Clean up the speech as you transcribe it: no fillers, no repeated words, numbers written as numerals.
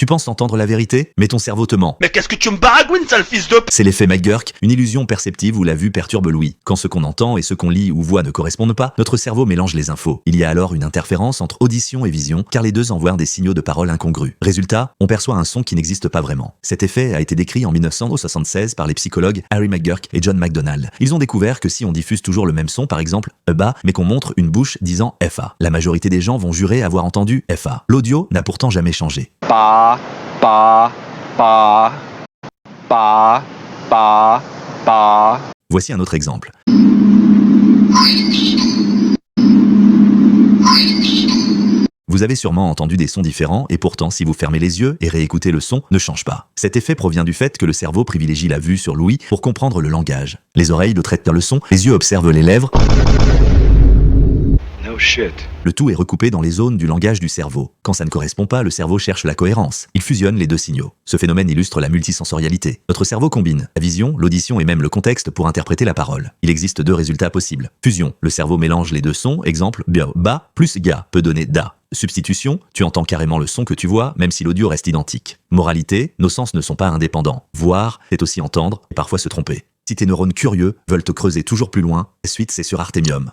Tu penses entendre la vérité, mais ton cerveau te ment. Mais qu'est-ce que tu me baragouines, sale fils de p... C'est l'effet McGurk, une illusion perceptive où la vue perturbe l'ouïe. Quand ce qu'on entend et ce qu'on lit ou voit ne correspondent pas, notre cerveau mélange les infos. Il y a alors une interférence entre audition et vision, car les deux envoient des signaux de parole incongrus. Résultat, on perçoit un son qui n'existe pas vraiment. Cet effet a été décrit en 1976 par les psychologues Harry McGurk et John McDonald. Ils ont découvert que si on diffuse toujours le même son, par exemple ba, mais qu'on montre une bouche disant fa, la majorité des gens vont jurer avoir entendu fa. L'audio n'a pourtant jamais changé. Pa, pa, pa, pa, pa, pa. Voici un autre exemple. Vous avez sûrement entendu des sons différents et pourtant si vous fermez les yeux et réécoutez le son, ne change pas. Cet effet provient du fait que le cerveau privilégie la vue sur l'ouïe pour comprendre le langage. Les oreilles le traitent le son, les yeux observent les lèvres. No shit. Le tout est recoupé dans les zones du langage du cerveau. Quand ça ne correspond pas, le cerveau cherche la cohérence. Il fusionne les deux signaux. Ce phénomène illustre la multisensorialité. Notre cerveau combine la vision, l'audition et même le contexte pour interpréter la parole. Il existe deux résultats possibles. Fusion, le cerveau mélange les deux sons, exemple ba plus ga peut donner da. Substitution, tu entends carrément le son que tu vois, même si l'audio reste identique. Moralité, nos sens ne sont pas indépendants. Voir, c'est aussi entendre et parfois se tromper. Si tes neurones curieux veulent te creuser toujours plus loin, la suite c'est sur Artemium.